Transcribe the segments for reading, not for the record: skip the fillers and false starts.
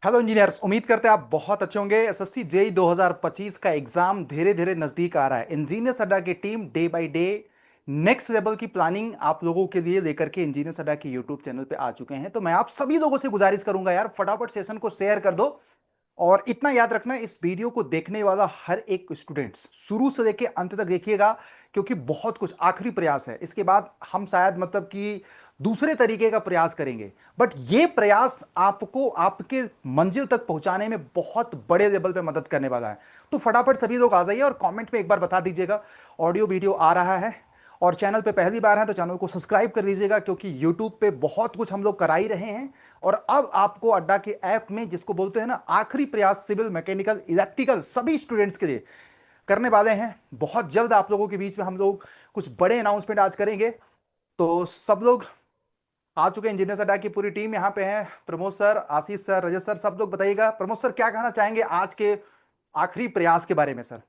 Hello engineers, उम्मीद करते हैं आप बहुत अच्छे होंगे। एसएससी जेई 2025 का एग्जाम धीरे धीरे नजदीक आ रहा है। इंजीनियर्स अड्डा की team day by day next level की प्लानिंग आप लोगों के लिए लेकर के इंजीनियर्स अड्डा के यूट्यूब चैनल पे आ चुके हैं। तो मैं आप सभी लोगों से गुजारिश करूंगा यार, फटाफट सेशन को शेयर कर दो। और इतना याद रखना, इस वीडियो को देखने वाला हर एक स्टूडेंट्स शुरू से लेके अंत तक देखिएगा, क्योंकि बहुत कुछ आखिरी प्रयास है। इसके बाद हम शायद मतलब कि दूसरे तरीके का प्रयास करेंगे, बट ये प्रयास आपको आपके मंजिल तक पहुंचाने में बहुत बड़े लेवल पे मदद करने वाला है। तो फटाफट सभी लोग आ जाइए और कमेंट में एक बार बता दीजिएगा ऑडियो वीडियो आ रहा है। और चैनल पे पहली बार है तो चैनल को सब्सक्राइब कर लीजिएगा, क्योंकि यूट्यूब पे बहुत कुछ हम लोग करा ही रहे हैं। और अब आपको अड्डा के ऐप में, जिसको बोलते हैं ना आखिरी प्रयास, सिविल मैकेनिकल इलेक्ट्रिकल सभी स्टूडेंट्स के लिए करने वाले हैं। बहुत जल्द आप लोगों के बीच में हम लोग कुछ बड़े अनाउंसमेंट आज करेंगे। तो सब लोग आ चुके हैं। इंजीनियर्स अड्डा की पूरी टीम यहाँ पे है। प्रमोद सर, आशीष सर, रजत सर, सब लोग बताइएगा। प्रमोद सर क्या कहना चाहेंगे आज के आखिरी प्रयास के बारे में सर?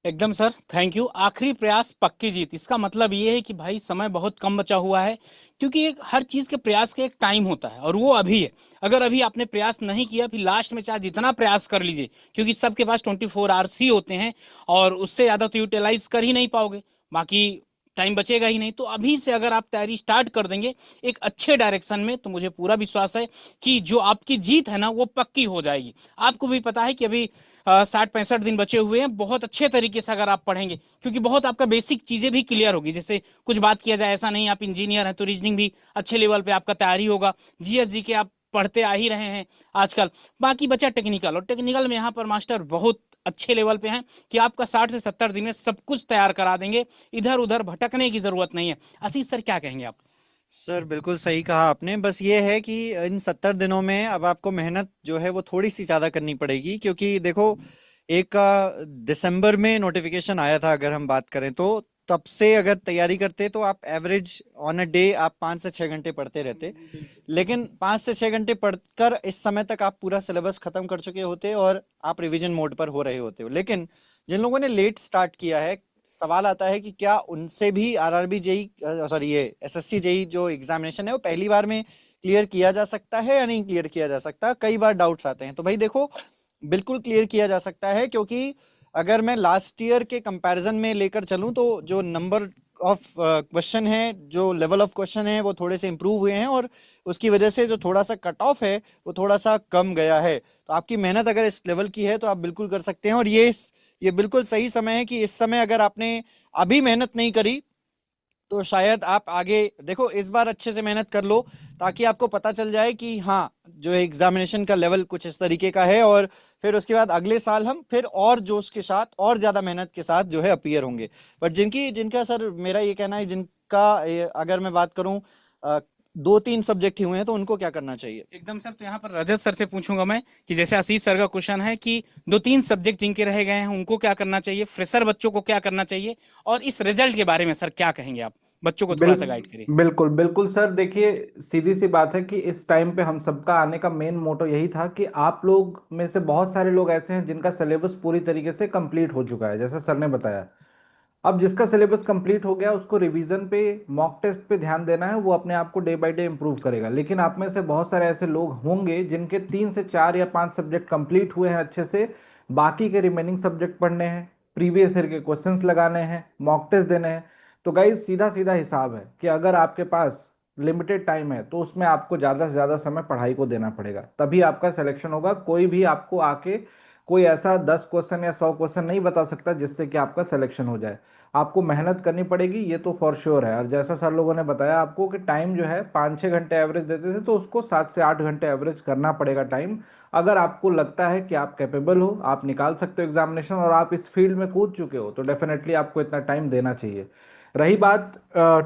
एकदम सर, थैंक यू। आखिरी प्रयास पक्की जीत, इसका मतलब ये है कि भाई समय बहुत कम बचा हुआ है। क्योंकि एक हर चीज के प्रयास का एक टाइम होता है और वो अभी है। अगर अभी आपने प्रयास नहीं किया, फिर लास्ट में चाहे जितना प्रयास कर लीजिए, क्योंकि सबके पास 24 आवर्स ही होते हैं और उससे ज्यादा तो यूटिलाइज कर ही नहीं पाओगे। बाकी टाइम बचेगा ही नहीं। तो अभी से अगर आप तैयारी स्टार्ट कर देंगे एक अच्छे डायरेक्शन में, तो मुझे पूरा विश्वास है कि जो आपकी जीत है ना, वो पक्की हो जाएगी। आपको भी पता है कि अभी 60-65 दिन बचे हुए हैं। बहुत अच्छे तरीके से अगर आप पढ़ेंगे, क्योंकि बहुत आपका बेसिक चीजें भी क्लियर होगी। जैसे कुछ बात किया जाए, ऐसा नहीं आप इंजीनियर हैं तो रीजनिंग भी अच्छे लेवल पे आपका तैयारी होगा। जीएस जी के आप पढ़ते आ ही रहे हैं आजकल। बाकी बचा टेक्निकल, और टेक्निकल में यहाँ पर मास्टर बहुत अच्छे लेवल पे हैं कि आपका 60 से 70 दिन में सब कुछ तैयार करा देंगे। इधर उधर भटकने की जरूरत नहीं है। आशीष सर, क्या कहेंगे आप? सर बिल्कुल सही कहा आपने। बस ये है कि इन 70 दिनों में अब आपको मेहनत जो है वो थोड़ी सी ज़्यादा करनी पड़ेगी, क्योंकि देखो, एक दिसंबर में नोटिफिकेशन आया था। अगर हम बात करें तो तब से अगर तैयारी करते तो आप एवरेज ऑन अ डे आप 5 से 6 घंटे पढ़ते रहते। लेकिन 5 से 6 घंटे पढ़कर इस समय तक आप पूरा सिलेबस खत्म कर चुके होते और आप रिवीजन मोड पर हो रहे होते हो। लेकिन जिन लोगों ने लेट स्टार्ट किया है, सवाल आता है कि क्या उनसे भी आरआरबी जेई, सॉरी, ये एसएससी जेई जो एग्जामिनेशन है वो पहली बार में क्लियर किया जा सकता है या नहीं क्लियर किया जा सकता। कई बार डाउट्स आते हैं। तो भाई देखो, बिल्कुल क्लियर किया जा सकता है, क्योंकि अगर मैं लास्ट ईयर के कंपैरिजन में लेकर चलूं तो जो नंबर ऑफ क्वेश्चन है, जो लेवल ऑफ क्वेश्चन है, वो थोड़े से इंप्रूव हुए हैं और उसकी वजह से जो थोड़ा सा कट ऑफ है वो थोड़ा सा कम गया है। तो आपकी मेहनत अगर इस लेवल की है तो आप बिल्कुल कर सकते हैं। और ये बिल्कुल सही समय है कि इस समय अगर आपने अभी मेहनत नहीं करी तो शायद आप आगे देखो, इस बार अच्छे से मेहनत कर लो, ताकि आपको पता चल जाए कि हाँ, जो एग्जामिनेशन का लेवल कुछ इस तरीके का है। और फिर उसके बाद अगले साल हम फिर और जोश के साथ और ज्यादा मेहनत के साथ जो है अपीयर होंगे। बट जिनका सर, मेरा ये कहना है, जिनका अगर मैं बात करूं 2-3 सब्जेक्ट ही हुए हैं तो उनको क्या करना चाहिए। एकदम सर, तो यहाँ पर रजत सर से पूछूंगा मैं कि जैसे आशीष सर का क्वेश्चन है कि 2-3 सब्जेक्ट जिनके रह गए हैं उनको क्या करना चाहिए, फ्रेशर बच्चों को क्या करना चाहिए, और इस रिजल्ट के बारे में सर क्या कहेंगे आप? बच्चों को बिल थोड़ा सा गाइड करिए। बिल्कुल बिल्कुल सर, देखिए, सीधी सी बात है कि इस टाइम पे हम सबका आने का मेन मोटो यही था कि आप लोग में से बहुत सारे लोग ऐसे हैं जिनका सिलेबस पूरी तरीके से कंप्लीट हो चुका है, जैसे सर ने बताया। अब जिसका सिलेबस कंप्लीट हो गया उसको रिवीजन पे, मॉक टेस्ट पे ध्यान देना है। वो अपने आप को डे बाय डे इंप्रूव करेगा। लेकिन आप में से बहुत सारे ऐसे लोग होंगे जिनके 3 से 4 या 5 सब्जेक्ट कंप्लीट हुए हैं अच्छे से, बाकी के रिमेनिंग सब्जेक्ट पढ़ने हैं, प्रीवियस ईयर के क्वेश्चंस लगाने हैं, मॉक टेस्ट देने हैं। तो गाइज, सीधा सीधा हिसाब है कि अगर आपके पास लिमिटेड टाइम है तो उसमें आपको ज़्यादा से ज़्यादा समय पढ़ाई को देना पड़ेगा, तभी आपका सिलेक्शन होगा। कोई भी आपको आके कोई ऐसा 10 क्वेश्चन या 100 क्वेश्चन नहीं बता सकता जिससे कि आपका सिलेक्शन हो जाए। आपको मेहनत करनी पड़ेगी, ये तो फॉर श्योर है। और जैसा सर लोगों ने बताया आपको कि टाइम जो है 5-6 घंटे एवरेज देते थे, तो उसको 7 से 8 घंटे एवरेज करना पड़ेगा टाइम। अगर आपको लगता है कि आप कैपेबल हो, आप निकाल सकते हो एग्जामिनेशन, और आप इस फील्ड में कूद चुके हो, तो डेफिनेटली आपको इतना टाइम देना चाहिए। रही बात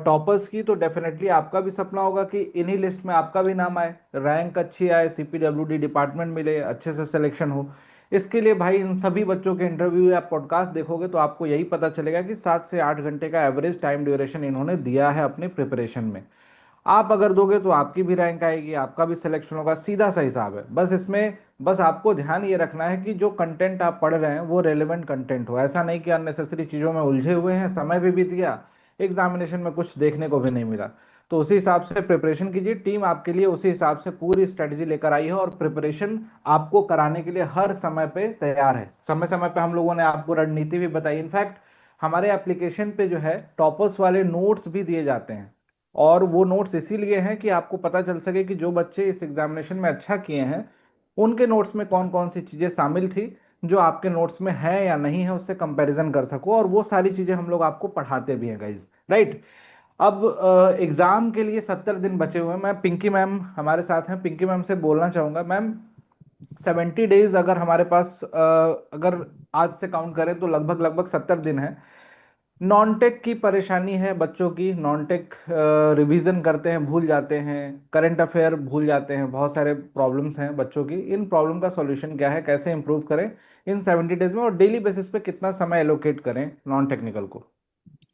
टॉपर्स की, तो डेफिनेटली आपका भी सपना होगा कि इन्हीं लिस्ट में आपका भी नाम आए, रैंक अच्छी आए, सीपीडब्ल्यूडी डिपार्टमेंट मिले, अच्छे से सिलेक्शन हो। इसके लिए भाई इन सभी बच्चों के इंटरव्यू या पॉडकास्ट देखोगे तो आपको यही पता चलेगा कि 7 से 8 घंटे का एवरेज टाइम ड्यूरेशन इन्होंने दिया है अपने प्रिपरेशन में। आप अगर दोगे तो आपकी भी रैंक आएगी, आपका भी सिलेक्शन होगा। सीधा सा हिसाब है। बस इसमें बस आपको ध्यान ये रखना है कि जो कंटेंट आप पढ़ रहे हैं वो रेलेवेंट कंटेंट हो। ऐसा नहीं कि अननेसेसरी चीज़ों में उलझे हुए हैं, समय भी बीत गया, एग्जामिनेशन में कुछ देखने को भी नहीं मिला। तो उसी हिसाब से प्रिपरेशन कीजिए। टीम आपके लिए उसी हिसाब से पूरी स्ट्रेटजी लेकर आई है और प्रिपरेशन आपको कराने के लिए हर समय पे तैयार है। समय समय पे हम लोगों ने आपको रणनीति भी बताई। इनफैक्ट हमारे एप्लीकेशन पे जो है टॉपर्स वाले नोट्स भी दिए जाते हैं, और वो नोट्स इसीलिए हैं कि आपको पता चल सके कि जो बच्चे इस एग्जामिनेशन में अच्छा किए हैं उनके नोट्स में कौन कौन सी चीज़ें शामिल थी जो आपके नोट्स में है या नहीं है, उससे कंपैरिजन कर सको। और वो सारी चीज़ें हम लोग आपको पढ़ाते भी हैं गाइज, राइट। अब एग्जाम के लिए 70 दिन बचे हुए हैं। मैं पिंकी मैम हमारे साथ हैं, पिंकी मैम से बोलना चाहूंगा। मैम 70 डेज अगर हमारे पास अगर आज से काउंट करें तो लगभग लगभग 70 दिन है। नॉन टेक की परेशानी है बच्चों की। नॉन टेक रिवीजन करते हैं भूल जाते हैं, करंट अफेयर भूल जाते हैं, बहुत सारे प्रॉब्लम्स हैं बच्चों की। इन प्रॉब्लम का सॉल्यूशन क्या है, कैसे इंप्रूव करें इन 70 डेज में, और डेली बेसिस पे कितना समय एलोकेट करें नॉन टेक्निकल को।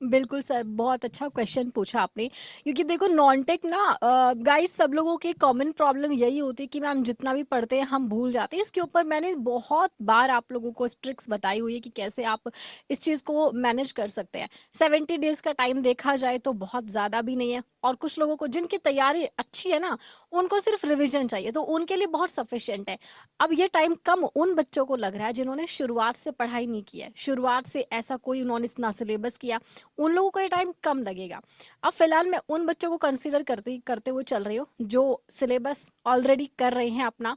बिल्कुल सर, बहुत अच्छा क्वेश्चन पूछा आपने। क्योंकि देखो नॉन टेक ना गाइस, सब लोगों की कॉमन प्रॉब्लम यही होती है कि मैम जितना भी पढ़ते हैं हम भूल जाते हैं। इसके ऊपर मैंने बहुत बार आप लोगों को ट्रिक्स बताई हुई है कि कैसे आप इस चीज़ को मैनेज कर सकते हैं। 70 डेज का टाइम देखा जाए तो बहुत ज़्यादा भी नहीं है, और कुछ लोगों को जिनकी तैयारी अच्छी है ना, उनको सिर्फ रिविजन चाहिए, तो उनके लिए बहुत सफिशिएंट है। अब ये टाइम कम उन बच्चों को लग रहा है जिन्होंने शुरुआत से पढ़ाई नहीं की है, शुरुआत से ऐसा कोई उन्होंने ना सिलेबस किया, उन लोगों को ये टाइम कम लगेगा। अब फिलहाल मैं उन बच्चों को कंसीडर करते करते हुए चल रही हूँ जो सिलेबस ऑलरेडी कर रहे हैं अपना,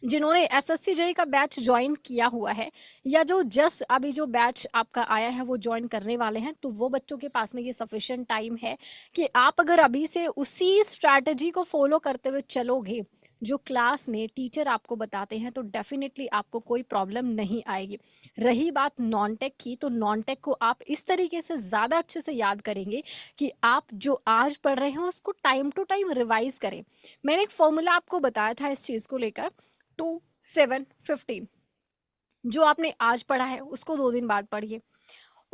जिन्होंने एसएससी जेई का बैच ज्वाइन किया हुआ है, या जो जस्ट अभी जो बैच आपका आया है वो ज्वाइन करने वाले हैं। तो वो बच्चों के पास में ये सफिशिएंट टाइम है कि आप अगर अभी से उसी स्ट्रैटेजी को फॉलो करते हुए चलोगे जो क्लास में टीचर आपको बताते हैं, तो डेफिनेटली आपको कोई प्रॉब्लम नहीं आएगी। रही बात नॉन टेक की, तो नॉन टेक को आप इस तरीके से ज़्यादा अच्छे से याद करेंगे कि आप जो आज पढ़ रहे हैं उसको टाइम टू टाइम रिवाइज करें। मैंने एक फॉर्मूला आपको बताया था इस चीज़ को लेकर, 2 7 15। जो आपने आज पढ़ा है उसको 2 दिन बाद पढ़िए,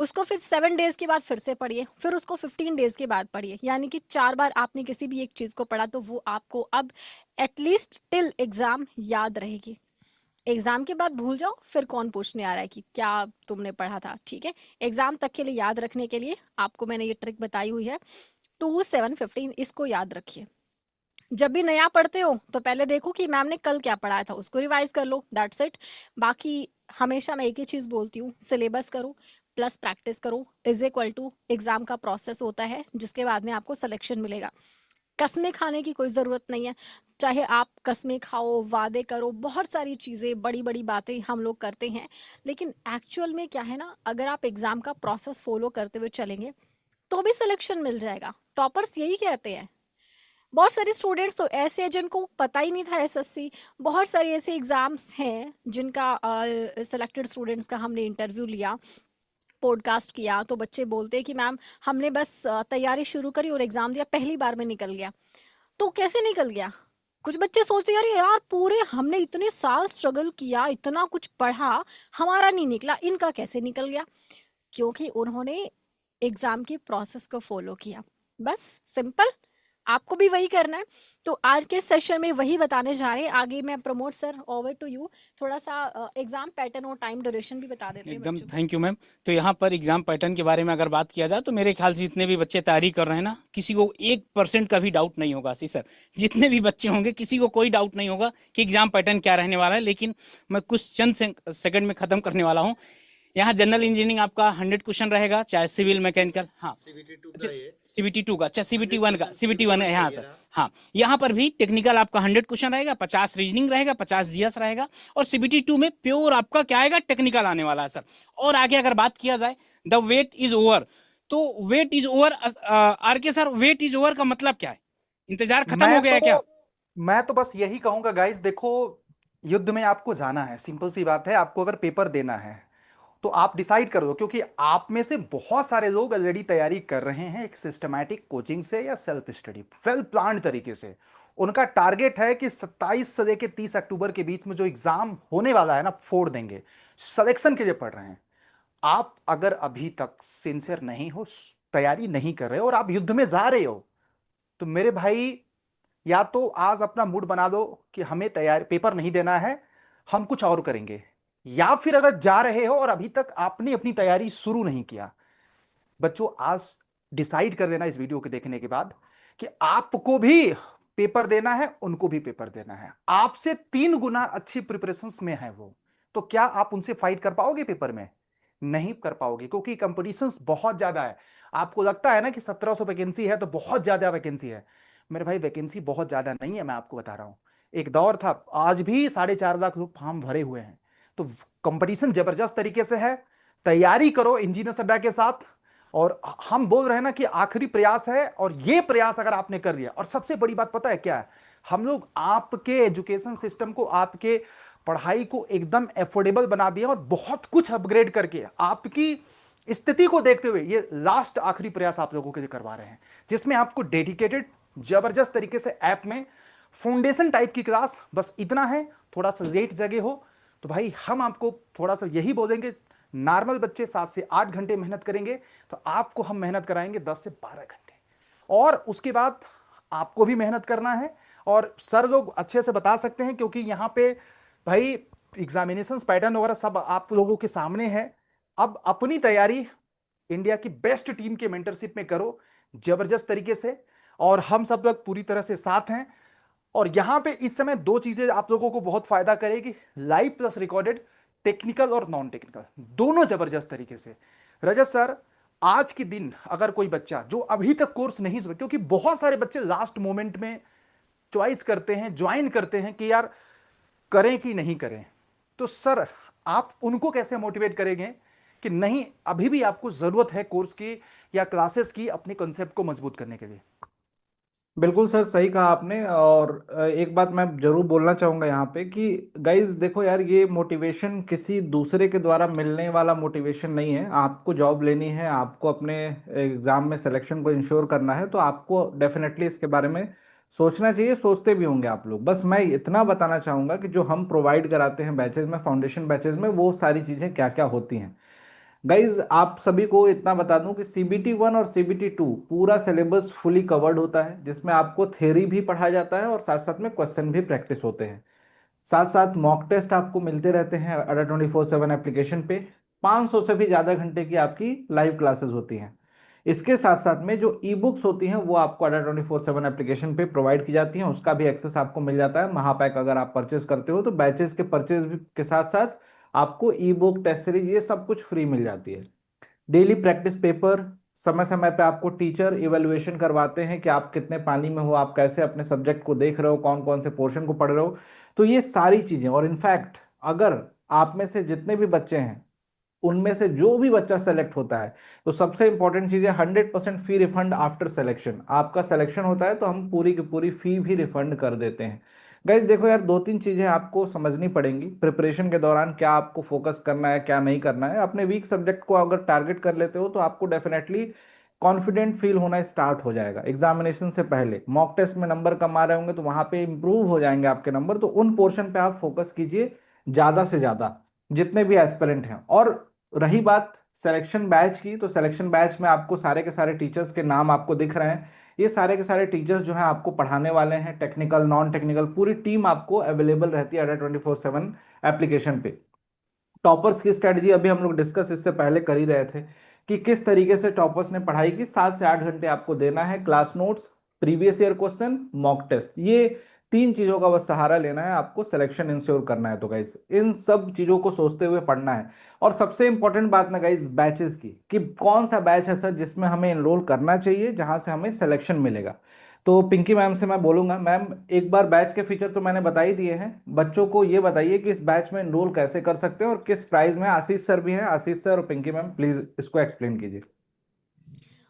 उसको फिर 7 डेज के बाद फिर से पढ़िए, फिर उसको 15 डेज के बाद पढ़िए। यानी कि 4 बार आपने किसी भी एक चीज को पढ़ा तो वो आपको अब एटलीस्ट टिल एग्जाम याद रहेगी। एग्जाम के बाद भूल जाओ, फिर कौन पूछने आ रहा है कि क्या तुमने पढ़ा था, ठीक है। एग्जाम तक के लिए याद रखने के लिए आपको मैंने ये ट्रिक बताई हुई है, 2 7 15, इसको याद रखिए। जब भी नया पढ़ते हो तो पहले देखो कि मैम ने कल क्या पढ़ाया था, उसको रिवाइज कर लो, दैट्स इट। बाकी हमेशा मैं एक ही चीज बोलती हूँ, सिलेबस करो प्लस प्रैक्टिस करो इज इक्वल टू एग्जाम का प्रोसेस होता है जिसके बाद में आपको सिलेक्शन मिलेगा। कसमें खाने की कोई ज़रूरत नहीं है। चाहे आप कसमें खाओ, वादे करो, बहुत सारी चीज़ें, बड़ी बड़ी बातें हम लोग करते हैं, लेकिन एक्चुअल में क्या है ना, अगर आप एग्जाम का प्रोसेस फॉलो करते हुए चलेंगे तो भी सिलेक्शन मिल जाएगा। टॉपर्स यही कहते हैं। बहुत सारे स्टूडेंट्स तो ऐसे हैं जिनको पता ही नहीं था एसएससी। बहुत सारे ऐसे एग्जाम्स हैं जिनका सेलेक्टेड स्टूडेंट्स का हमने इंटरव्यू लिया, पॉडकास्ट किया, तो बच्चे बोलते हैं कि मैम हमने बस तैयारी शुरू करी और एग्जाम दिया, पहली बार में निकल गया। तो कैसे निकल गया? कुछ बच्चे सोचते हैं, अरे यार पूरे हमने इतने साल स्ट्रगल किया, इतना कुछ पढ़ा, हमारा नहीं निकला, इनका कैसे निकल गया? क्योंकि उन्होंने एग्जाम के प्रोसेस को फॉलो किया। बस सिंपल, आपको भी वही करना है। तो आज के सेशन में वही बताने जा रहे हैं। आगे मैं Pramod sir, over to you, थोड़ा सा एग्जाम पैटर्न और टाइम ड्यूरेशन भी बता देते हैं एकदम बच्चों को। Thank you ma'am. तो यहाँ पर एग्जाम पैटर्न के बारे में अगर बात किया जाए तो मेरे ख्याल से जितने भी बच्चे तैयारी कर रहे हैं ना, किसी को 1% का भी डाउट नहीं होगा। सी सर, जितने भी बच्चे होंगे किसी को कोई डाउट नहीं होगा कि एग्जाम पैटर्न क्या रहने वाला है। लेकिन मैं कुछ चंद सेकंड में खत्म करने वाला हूँ। यहाँ जनरल इंजीनियरिंग आपका 100 क्वेश्चन रहेगा, चाहे सिविल मैकेनिकल, हाँ सीबीटी 2 का, अच्छा सीबीटी 1 का, सीबीटी 1 है यहाँ सर, हाँ यहाँ पर भी टेक्निकल आपका 100 क्वेश्चन रहेगा, 50 रीजनिंग रहेगा, 50 जीएस रहेगा, और सीबीटी 2 में प्योर आपका क्या आएगा, टेक्निकल आने वाला है सर। और आगे अगर बात किया जाए द वेट इज ओवर, तो वेट इज ओवर, आर के सर वेट इज ओवर का मतलब क्या है? इंतजार खत्म हो गया है क्या? मैं तो बस यही कहूंगा गाइस, देखो युद्ध में आपको जाना है, सिंपल सी बात है। आपको अगर पेपर देना है तो आप डिसाइड कर दो, क्योंकि आप में से बहुत सारे लोग ऑलरेडी तैयारी कर रहे हैं एक सिस्टमैटिक कोचिंग से या सेल्फ स्टडी वेल प्लान्ड तरीके से। उनका टारगेट है कि 27 से लेकर 30 अक्टूबर के बीच में जो एग्जाम होने वाला है ना, फोड़ देंगे। सिलेक्शन के लिए पढ़ रहे हैं। आप अगर अभी तक सिंसियर नहीं हो, तैयारी नहीं कर रहे हो और आप युद्ध में जा रहे हो, तो मेरे भाई या तो आज अपना मूड बना लो कि हमें तैयारी पेपर नहीं देना है, हम कुछ और करेंगे। या फिर अगर जा रहे हो और अभी तक आपने अपनी तैयारी शुरू नहीं किया, बच्चों आज डिसाइड कर लेना इस वीडियो के देखने के बाद कि आपको भी पेपर देना है, उनको भी पेपर देना है, आपसे 3 गुना अच्छी प्रिपरेशंस में है वो, तो क्या आप उनसे फाइट कर पाओगे पेपर में? नहीं कर पाओगे, क्योंकि कंपटीशंस बहुत ज्यादा है। आपको लगता है ना कि 1700 वैकेंसी है तो बहुत ज्यादा वैकेंसी है। मेरे भाई वैकेंसी बहुत ज्यादा नहीं है, मैं आपको बता रहा हूं। एक दौर था, आज भी 4.5 लाख लोग फॉर्म भरे हुए हैं, तो कंपटीशन जबरदस्त तरीके से है। तैयारी करो इंजीनियर अड्डा के साथ। और हम बोल रहे हैं ना कि आखिरी प्रयास है, और ये प्रयास अगर आपने कर लिया, और सबसे बड़ी बात पता है क्या है, हम लोग आपके एजुकेशन सिस्टम को, आपके पढ़ाई को एकदम एफोर्डेबल बना दिया, और बहुत कुछ अपग्रेड करके आपकी स्थिति को देखते हुए ये लास्ट आखिरी प्रयास आप लोगों के लिए करवा रहे हैं, जिसमें आपको डेडिकेटेड जबरदस्त तरीके से ऐप में फाउंडेशन टाइप की क्लास, बस इतना है, थोड़ा सा लेट जगह हो तो भाई हम आपको थोड़ा सा यही बोलेंगे, नॉर्मल बच्चे 7 से 8 घंटे मेहनत करेंगे, तो आपको हम मेहनत कराएंगे 10 से 12 घंटे, और उसके बाद आपको भी मेहनत करना है। और सर लोग अच्छे से बता सकते हैं, क्योंकि यहाँ पे भाई एग्जामिनेशन पैटर्न वगैरह सब आप लोगों के सामने है। अब अपनी तैयारी इंडिया की बेस्ट टीम के मेंटरशिप में करो जबरदस्त तरीके से, और हम सब लोग पूरी तरह से साथ हैं। और यहां पे इस समय 2 चीजें आप लोगों को बहुत फायदा करेगी, लाइव प्लस रिकॉर्डेड, टेक्निकल और नॉन टेक्निकल, दोनों जबरदस्त तरीके से। रजत सर, आज के दिन अगर कोई बच्चा जो अभी तक कोर्स नहीं समझ, क्योंकि बहुत सारे बच्चे लास्ट मोमेंट में चॉइस करते हैं, ज्वाइन करते हैं कि यार करें कि नहीं करें, तो सर आप उनको कैसे मोटिवेट करेंगे कि नहीं अभी भी आपको जरूरत है कोर्स की या क्लासेस की अपने कॉन्सेप्ट को मजबूत करने के लिए? बिल्कुल सर, सही कहा आपने। और एक बात मैं जरूर बोलना चाहूंगा यहाँ पे कि गाइज देखो यार, ये मोटिवेशन किसी दूसरे के द्वारा मिलने वाला मोटिवेशन नहीं है। आपको जॉब लेनी है, आपको अपने एग्जाम में सिलेक्शन को इंश्योर करना है, तो आपको डेफिनेटली इसके बारे में सोचना चाहिए, सोचते भी होंगे आप लोग। बस मैं इतना बताना चाहूंगा कि जो हम प्रोवाइड कराते हैं बैचेज में, फाउंडेशन बैचेज में, वो सारी चीजें क्या क्या होती हैं। गाइज आप सभी को इतना बता दूं कि CBT 1 और CBT 2 पूरा सिलेबस फुली कवर्ड होता है, जिसमें आपको थ्योरी भी पढ़ाया जाता है और साथ साथ में क्वेश्चन भी प्रैक्टिस होते हैं। साथ साथ मॉक टेस्ट आपको मिलते रहते हैं अडा 24/7 एप्लीकेशन पे। 500 से भी ज़्यादा घंटे की आपकी लाइव क्लासेस होती हैं। इसके साथ साथ में जो ई बुक्स होती हैं वो आपको अडा 24/7 एप्लीकेशन पे प्रोवाइड की जाती हैं, उसका भी एक्सेस आपको मिल जाता है। महापैक अगर आप परचेज करते हो तो बैचेस के परचेज भी के साथ साथ आपको ई बुक, टेस्ट सीरीज, ये सब कुछ फ्री मिल जाती है। डेली प्रैक्टिस पेपर, समय समय पे आपको टीचर इवेलुएशन करवाते हैं कि आप कितने पानी में हो, आप कैसे अपने सब्जेक्ट को देख रहे हो, कौन कौन से पोर्शन को पढ़ रहे हो। तो ये सारी चीजें, और इनफैक्ट अगर आप में से जितने भी बच्चे हैं उनमें से जो भी बच्चा सेलेक्ट होता है, तो सबसे इंपॉर्टेंट चीज है 100% फी रिफंड आफ्टर सिलेक्शन। आपका सिलेक्शन होता है तो हम पूरी की पूरी फी भी रिफंड कर देते हैं। गाइज देखो यार, 2-3 चीजें आपको समझनी पड़ेंगी प्रिपरेशन के दौरान, क्या आपको फोकस करना है, क्या नहीं करना है। अपने वीक सब्जेक्ट को अगर टारगेट कर लेते हो तो आपको डेफिनेटली कॉन्फिडेंट फील होना स्टार्ट हो जाएगा। एग्जामिनेशन से पहले मॉक टेस्ट में नंबर कम आ रहे होंगे तो वहां पे इंप्रूव हो जाएंगे आपके नंबर, तो उन पोर्शन पे आप फोकस कीजिए ज्यादा से ज्यादा, जितने भी एस्पिरेंट हैं। और रही बात सिलेक्शन बैच की, तो सिलेक्शन बैच में आपको सारे के सारे टीचर्स के नाम आपको दिख रहे हैं। ये सारे के सारे टीचर्स जो हैं आपको पढ़ाने वाले हैं, टेक्निकल नॉन टेक्निकल पूरी टीम आपको अवेलेबल रहती है अडा 24/7 एप्लीकेशन पे। टॉपर्स की स्ट्रेटजी अभी हम लोग डिस्कस इससे पहले कर ही रहे थे कि किस तरीके से टॉपर्स ने पढ़ाई की। 7 से 8 घंटे आपको देना है, class notes, previous year question, mock test, ये 3 चीजों का बस सहारा लेना है, आपको सिलेक्शन इंश्योर करना है। तो गाइज इन सब चीजों को सोचते हुए पढ़ना है। और सबसे इंपॉर्टेंट बात ना गाइज, बैचेस की, कि कौन सा बैच है सर जिसमें हमें एनरोल करना चाहिए, जहां से हमें सिलेक्शन मिलेगा। तो पिंकी मैम से मैं बोलूंगा, मैम एक बार बैच के फीचर तो मैंने बता ही दिए हैं, बच्चों को ये बताइए कि इस बैच में एनरोल कैसे कर सकते हैं और किस प्राइस में। आशीष सर भी हैं, आशीष सर और पिंकी मैम प्लीज इसको एक्सप्लेन कीजिए।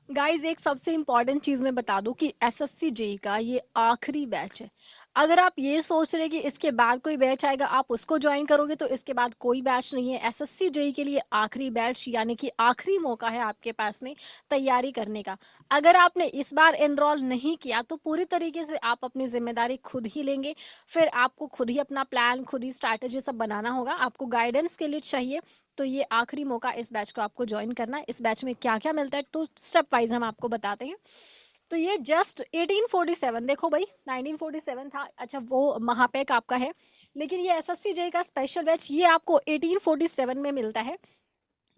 गाइज एक सबसे इम्पॉर्टेंट चीज मैं बता दूं कि एसएससी जेई का ये आखिरी बैच है। अगर आप ये सोच रहे कि इसके बाद कोई बैच आएगा आप उसको ज्वाइन करोगे, तो इसके बाद कोई बैच नहीं है। एसएससी जेई के लिए आखिरी बैच, यानी कि आखिरी मौका है आपके पास में तैयारी करने का। अगर आपने इस बार एनरोल नहीं किया तो पूरी तरीके से आप अपनी जिम्मेदारी खुद ही लेंगे। फिर आपको खुद ही अपना प्लान, खुद ही स्ट्रैटेजी सब बनाना होगा। आपको गाइडेंस के लिए चाहिए तो ये आखिरी मौका इस बैच को आपको ज्वाइन करना है। इस बैच में क्या क्या मिलता है तो स्टेप वाइज हम आपको बताते हैं। तो ये जस्ट 1847, देखो भाई 1947 था, अच्छा वो महापैक आपका है, लेकिन ये एसएससी जेई का स्पेशल बैच ये आपको 1847 में मिलता है।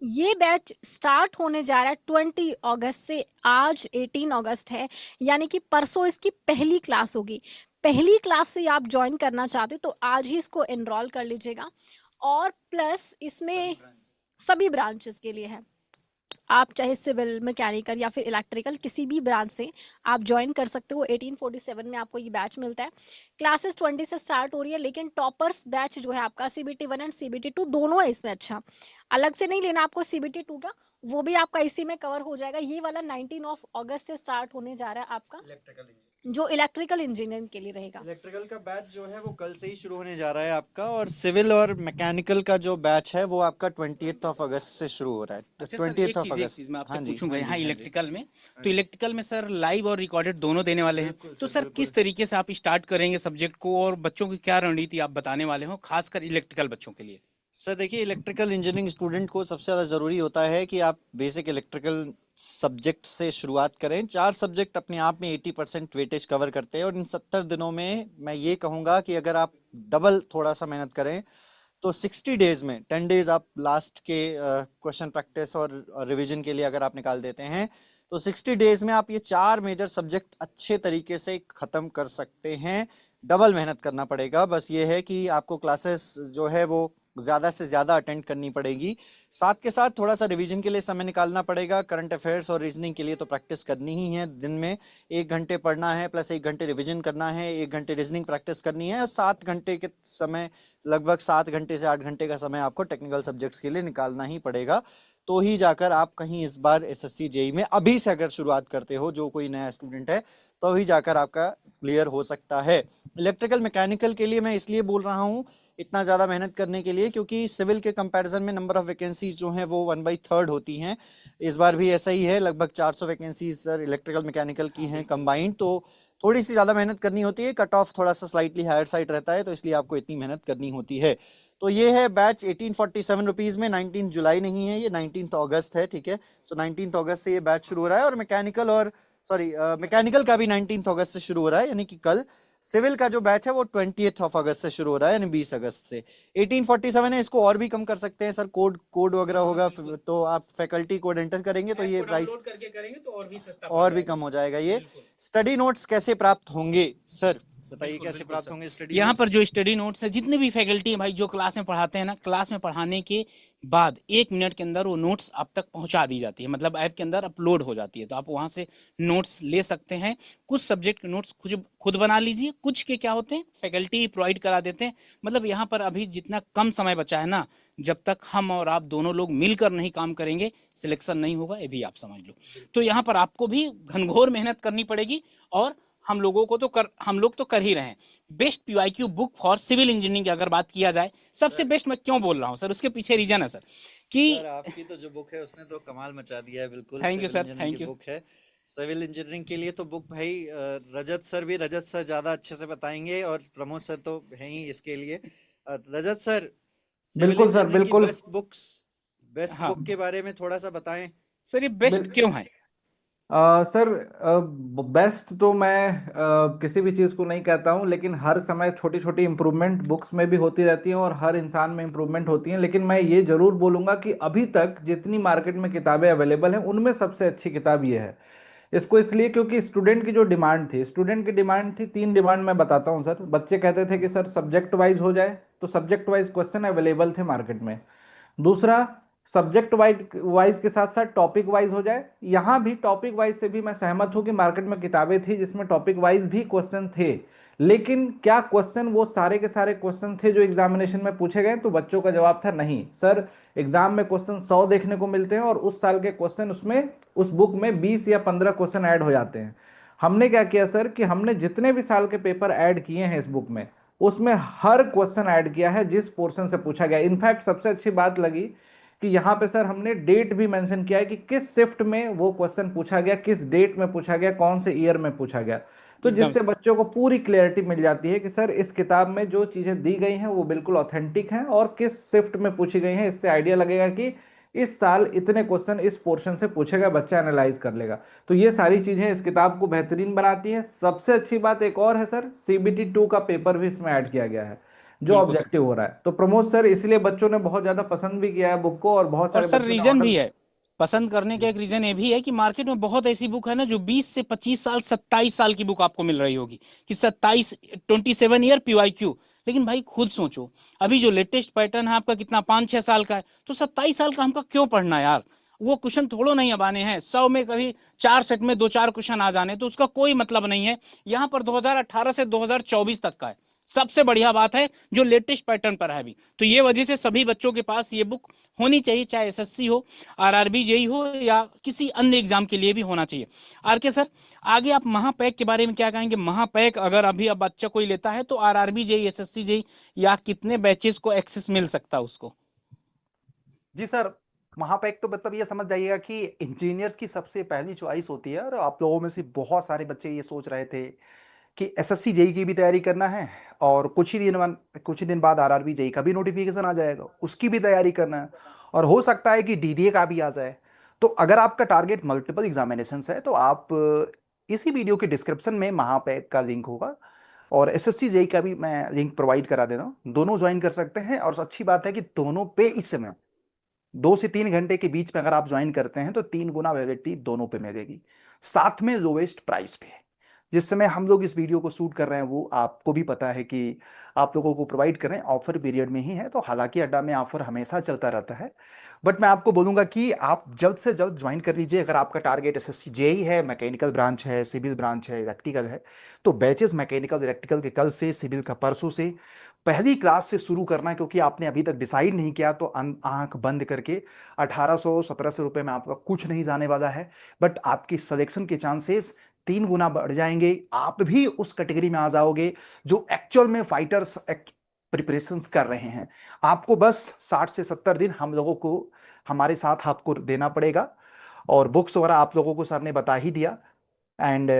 ये बैच स्टार्ट होने जा रहा है 20 अगस्त से। आज 18 अगस्त है, यानी कि परसों इसकी पहली क्लास होगी। पहली क्लास से आप ज्वाइन करना चाहते हो तो आज ही इसको एनरोल कर लीजिएगा। और प्लस इसमें सभी ब्रांचेस के लिए है, आप चाहे सिविल, मैकेनिकल या फिर इलेक्ट्रिकल किसी भी ब्रांच से आप ज्वाइन कर सकते हो। 1847 में आपको ये बैच मिलता है। क्लासेस 20 से स्टार्ट हो रही है, लेकिन टॉपर्स बैच जो है आपका CBT 1 एंड CBT 2 दोनों है इसमें। अच्छा, अलग से नहीं लेना आपको CBT 2 का, वो भी आपका इसी में कवर हो जाएगा। ये वाला 19 अगस्त से स्टार्ट होने जा रहा है आपका, जो इलेक्ट्रिकल इंजीनियरिंग के लिए रहेगा। इलेक्ट्रिकल का बैच जो है वो कल से ही शुरू होने जा रहा है आपका, और सिविल और मैकेनिकल का जो बैच है वो आपका 20th अगस्त से शुरू हो रहा है। अच्छा सर, 20th एक अगस्त। चीज मैं आपसे हाँ जी, पूछूंगा हाँ यहाँ जी, हाँ जी। इलेक्ट्रिकल में, तो इलेक्ट्रिकल में सर लाइव और रिकॉर्डेड दोनों देने वाले हैं। बिल्कुल तो सर, सर बिल्कुल। किस तरीके से आप स्टार्ट करेंगे सब्जेक्ट को, और बच्चों की क्या रणनीति आप बताने वाले हो खासकर इलेक्ट्रिकल बच्चों के लिए? सर देखिए, इलेक्ट्रिकल इंजीनियरिंग स्टूडेंट को सबसे ज़्यादा ज़रूरी होता है कि आप बेसिक इलेक्ट्रिकल सब्जेक्ट से शुरुआत करें। 4 सब्जेक्ट अपने आप में 80% वेटेज कवर करते हैं, और इन 70 दिनों में मैं ये कहूँगा कि अगर आप डबल थोड़ा सा मेहनत करें तो 60 डेज में 10 डेज आप लास्ट के क्वेश्चन प्रैक्टिस और रिवीजन के लिए अगर आप निकाल देते हैं तो 60 डेज में आप ये 4 मेजर सब्जेक्ट अच्छे तरीके से ख़त्म कर सकते हैं। डबल मेहनत करना पड़ेगा, बस ये है कि आपको क्लासेस जो है वो ज़्यादा से ज़्यादा अटेंड करनी पड़ेगी। साथ के साथ थोड़ा सा रिवीजन के लिए समय निकालना पड़ेगा। करंट अफेयर्स और रीजनिंग के लिए तो प्रैक्टिस करनी ही है। दिन में 1 घंटे पढ़ना है, प्लस 1 घंटे रिवीजन करना है, 1 घंटे रीजनिंग प्रैक्टिस करनी है, और 7 घंटे के समय, लगभग 7 घंटे से 8 घंटे का समय आपको टेक्निकल सब्जेक्ट्स के लिए निकालना ही पड़ेगा। तो ही जाकर आप कहीं इस बार SSC JEE में अभी से अगर शुरुआत करते हो, जो कोई नया स्टूडेंट है, तो ही जाकर आपका क्लियर हो सकता है। इलेक्ट्रिकल मैकेनिकल के लिए मैं इसलिए बोल रहा हूँ इतना ज़्यादा मेहनत करने के लिए, क्योंकि सिविल के कंपैरिजन में नंबर ऑफ वैकेंसीज जो हैं वो 1/3 होती हैं। इस बार भी ऐसा ही है, लगभग 400 वैकेंसीज सर इलेक्ट्रिकल मैकेनिकल की हैं कंबाइंड। तो थोड़ी सी ज़्यादा मेहनत करनी होती है, कट ऑफ थोड़ा सा स्लाइटली हायर साइड रहता है, तो इसलिए आपको इतनी मेहनत करनी होती है। तो ये है बैच 1847 रुपीज़ में। 19 जुलाई नहीं है, ये 19 अगस्त है, ठीक है। सो 19 अगस्त से ये बैच शुरू हो रहा है, और मैकेनिकल का भी 19 अगस्त से शुरू हो रहा है, यानी कि कल। सिविल का जो बैच है वो 20th अगस्त से शुरू हो रहा है, यानी 20 अगस्त से। 1847 है, इसको और भी कम कर सकते हैं सर, कोड वगैरह होगा, तो आप फैकल्टी कोड एंटर करेंगे तो ये प्राइस करके करेंगे तो और भी सस्ता और भी कम हो जाएगा। ये स्टडी नोट्स कैसे प्राप्त होंगे सर, बताइए बिल्कुल, कैसे बिल्कुल प्राप्त सर। होंगे स्टडी यहाँ नोट्स? पर जो स्टडी नोट्स है, जितने भी फैकल्टी हैं भाई जो क्लास में पढ़ाते हैं ना, क्लास में पढ़ाने के बाद 1 मिनट के अंदर वो नोट्स आप तक पहुंचा दी जाती है, मतलब ऐप के अंदर अपलोड हो जाती है, तो आप वहां से नोट्स ले सकते हैं। कुछ सब्जेक्ट के नोट्स खुद खुद बना लीजिए, कुछ के क्या होते हैं फैकल्टी प्रोवाइड करा देते हैं। मतलब यहाँ पर अभी जितना कम समय बचा है ना, जब तक हम और आप दोनों लोग मिलकर नहीं काम करेंगे सिलेक्शन नहीं होगा, ये भी आप समझ लो। तो यहाँ पर आपको भी घनघोर मेहनत करनी पड़ेगी, और हम लोग तो कर ही रहे हैं। Best PYQ book for civil engineering की अगर बात किया जाए, सबसे बेस्ट मैं क्यों बोल रहा हूँ सर, उसके पीछे रीजन है सर कि सर आपकी तो जो बुक है उसने तो कमाल मचा दिया है, बिल्कुल। Thank you civil sir, engineering thank की यू। बुक है। सिविल इंजीनियरिंग के लिए तो बुक भाई रजत सर ज़्यादा अच्छे से बताएंगे, और प्रमोद सर तो है ही इसके लिए। रजत सर, सिविल बिल्कुल सर, इंजीनियरिंग की बिल्कुल। बेस्ट हाँ बुक के बारे में थोड़ा सा बताएं। सर, ये बेस्ट बिल क्यों है? सर, बेस्ट तो मैं किसी भी चीज़ को नहीं कहता हूँ, लेकिन हर समय छोटी छोटी इम्प्रूवमेंट बुक्स में भी होती रहती है, और हर इंसान में इम्प्रूवमेंट होती है। लेकिन मैं ये जरूर बोलूँगा कि अभी तक जितनी मार्केट में किताबें अवेलेबल हैं उनमें सबसे अच्छी किताब ये है। इसको इसलिए क्योंकि स्टूडेंट की डिमांड थी। 3 डिमांड मैं बताता हूँ सर। बच्चे कहते थे कि सर सब्जेक्ट वाइज हो जाए, तो सब्जेक्ट वाइज क्वेश्चन अवेलेबल थे मार्केट में। दूसरा, सब्जेक्ट वाइज वाइज के साथ साथ टॉपिक वाइज हो जाए। यहाँ भी टॉपिक वाइज से भी मैं सहमत हूँ कि मार्केट में किताबें थी जिसमें टॉपिक वाइज भी क्वेश्चन थे, लेकिन क्या क्वेश्चन वो सारे के सारे क्वेश्चन थे जो एग्जामिनेशन में पूछे गए? तो बच्चों का जवाब था नहीं सर। एग्जाम में क्वेश्चन 100 देखने को मिलते हैं, और उस साल के क्वेश्चन उसमें उस बुक में 20 या 15 क्वेश्चन ऐड हो जाते हैं। हमने क्या किया सर कि हमने जितने भी साल के पेपर ऐड किए हैं इस बुक में, उसमें हर क्वेश्चन ऐड किया है जिस पोर्शन से पूछा गया। इनफैक्ट सबसे अच्छी बात लगी कि यहाँ पे सर हमने डेट भी मेंशन किया है कि किस शिफ्ट में वो क्वेश्चन पूछा गया, किस डेट में पूछा गया, कौन से ईयर में पूछा गया। तो एकदम जिससे बच्चों को पूरी क्लैरिटी मिल जाती है कि सर इस किताब में जो चीजें दी गई हैं वो बिल्कुल ऑथेंटिक हैं, और किस शिफ्ट में पूछी गई हैं। इससे आइडिया लगेगा कि इस साल इतने क्वेश्चन इस पोर्शन से पूछे गए, बच्चा एनालाइज कर लेगा। तो ये सारी चीजें इस किताब को बेहतरीन बनाती है। सबसे अच्छी बात एक और है सर, CBT 2 का पेपर भी इसमें ऐड किया गया है। जो बिल्कुल सर। ऑब्जेक्टिव हो रहा है। तो प्रमोद सर, इसलिए बच्चों ने बहुत ज्यादा पसंद भी किया है बुक को, और बहुत और सारे सर बच्चों ने रीजन ऑर्डर। भी है पसंद करने का, एक रीजन ये भी है कि मार्केट में बहुत ऐसी बुक है ना जो 20 से 25 साल 27 साल की बुक आपको मिल रही होगी कि 27 27 ईयर PYQ। लेकिन भाई खुद सोचो, अभी जो लेटेस्ट पैटर्न है आपका कितना 5-6 साल का है, तो 27 साल का हमका क्यों पढ़ना यार। वो क्वेश्चन थोड़ो नहीं अब आने हैं, 100 में कभी 4 सेट में 2-4 क्वेश्चन आ जाने, तो उसका कोई मतलब नहीं है। यहाँ पर 2018 से 2024 तक का है, सबसे बढ़िया बात है जो लेटेस्ट पैटर्न पर है अभी। तो ये वजह से सभी बच्चों के पास ये बुक होनी चाहिए, चाहे SSC हो, RRB जेई हो, या किसी अन्य एग्जाम के लिए भी होना चाहिए। RK सर, आगे आप महापैक के बारे में क्या कहेंगे। महापैक अगर अभी अब बच्चा कोई लेता है तो RRB जेई, SSC जेई, या कितने बैचेस को एक्सेस मिल सकता है उसको। जी सर, महापैक तो मतलब ये समझ जाइएगा कि इंजीनियर्स की सबसे पहली चॉइस होती है। और आप लोगों में से बहुत सारे बच्चे ये सोच रहे थे कि SSC जेई की भी तैयारी करना है, और कुछ ही दिन बाद RRB जेई का भी नोटिफिकेशन आ जाएगा, उसकी भी तैयारी करना है, और हो सकता है कि DDA का भी आ जाए। तो अगर आपका टारगेट मल्टीपल एग्जामिनेशन है तो आप इसी वीडियो के डिस्क्रिप्शन में महापैक का लिंक होगा, और SSC जेई का भी मैं लिंक प्रोवाइड करा दे रहा हूँ। दोनों ज्वाइन कर सकते हैं, और अच्छी बात है कि दोनों पे इस समय 2 से 3 घंटे के बीच में अगर आप ज्वाइन करते हैं तो 3 गुना वैलिडिटी दोनों पे मिलेगी, साथ में लोवेस्ट प्राइस पे। जिस समय हम लोग इस वीडियो को शूट कर रहे हैं वो आपको भी पता है कि आप लोगों को प्रोवाइड कर रहे हैं, ऑफर पीरियड में ही है। तो हालांकि अड्डा में ऑफर हमेशा चलता रहता है, बट मैं आपको बोलूंगा कि आप जल्द से जल्द ज्वाइन कर लीजिए। अगर आपका टारगेट SSC जेई है, मैकेनिकल ब्रांच है, सिविल ब्रांच है, इलेक्ट्रिकल है, तो बैचेस मैकेनिकल इलेक्ट्रिकल के कल से, सिविल का परसों से, पहली क्लास से शुरू करना है। क्योंकि आपने अभी तक डिसाइड नहीं किया तो आंख बंद करके 1800-1700 रुपए में आपका कुछ नहीं जाने वाला है, बट आपकी सिलेक्शन के चांसेस 3 गुना बढ़ जाएंगे। आप भी उस कैटेगरी में आ जाओगे जो एक्चुअल में फाइटर्स प्रिपरेशंस कर रहे हैं। आपको बस 60 से 70 दिन हम लोगों को हमारे साथ आपको देना पड़ेगा, और बुक्स वगैरह आप लोगों को सर ने बता ही दिया। एंड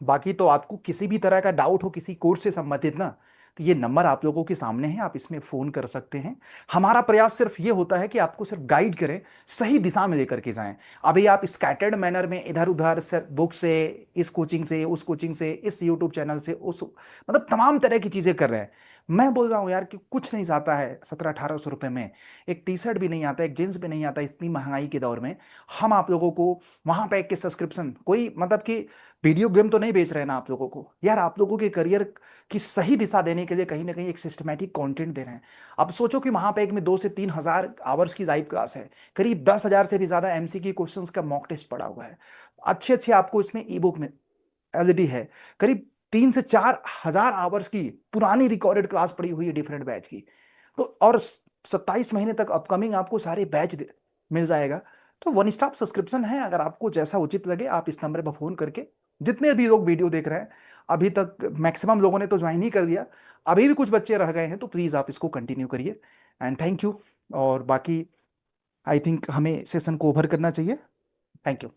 बाकी तो आपको किसी भी तरह का डाउट हो किसी कोर्स से संबंधित ना, तो ये नंबर आप लोगों के सामने है, आप इसमें फोन कर सकते हैं। हमारा प्रयास सिर्फ ये होता है कि आपको सिर्फ गाइड करें, सही दिशा में लेकर के जाएं। अभी आप स्कैटर्ड मैनर में इधर उधर से बुक से, इस कोचिंग से, उस कोचिंग से, इस यूट्यूब चैनल से, उस मतलब तमाम तरह की चीजें कर रहे हैं। मैं बोल रहा हूँ यार कि कुछ नहीं जाता है 1700-1800 रुपए में, एक टी-शर्ट भी नहीं आता, एक जींस भी नहीं आता इतनी महंगाई के दौर में। हम आप लोगों को वहां पे एक के सब्सक्रिप्शन, कोई मतलब कि वीडियो गेम तो नहीं बेच रहे हैं ना आप लोगों को यार, आप लोगों के करियर की सही दिशा देने के लिए कहीं ना कहीं एक सिस्टमैटिक कंटेंट दे रहे हैं। अब सोचो कि वहां पे एक में 2 से 3 हजार आवर्स की लाइव क्लास है, करीब 10,000 से भी ज्यादा MCQ क्वेश्चंस का मॉक टेस्ट पड़ा हुआ है, अच्छे अच्छे आपको इसमें ई बुक में ऑलरेडी है, करीब 3 से 4 हजार आवर्स की पुरानी रिकॉर्डेड क्लास पड़ी हुई है डिफरेंट बैच की। तो और 27 महीने तक अपकमिंग आपको सारे बैच मिल जाएगा। तो वन स्टॉप सब्सक्रिप्शन है, अगर आपको जैसा उचित लगे आप इस नंबर पर फोन करके, जितने भी लोग वीडियो देख रहे हैं अभी तक मैक्सिमम लोगों ने तो ज्वाइन ही कर लिया, अभी भी कुछ बच्चे रह गए हैं, तो प्लीज आप इसको कंटिन्यू करिए। And thank you. और बाकी आई थिंक हमें सेशन को ओवर करना चाहिए। Thank you.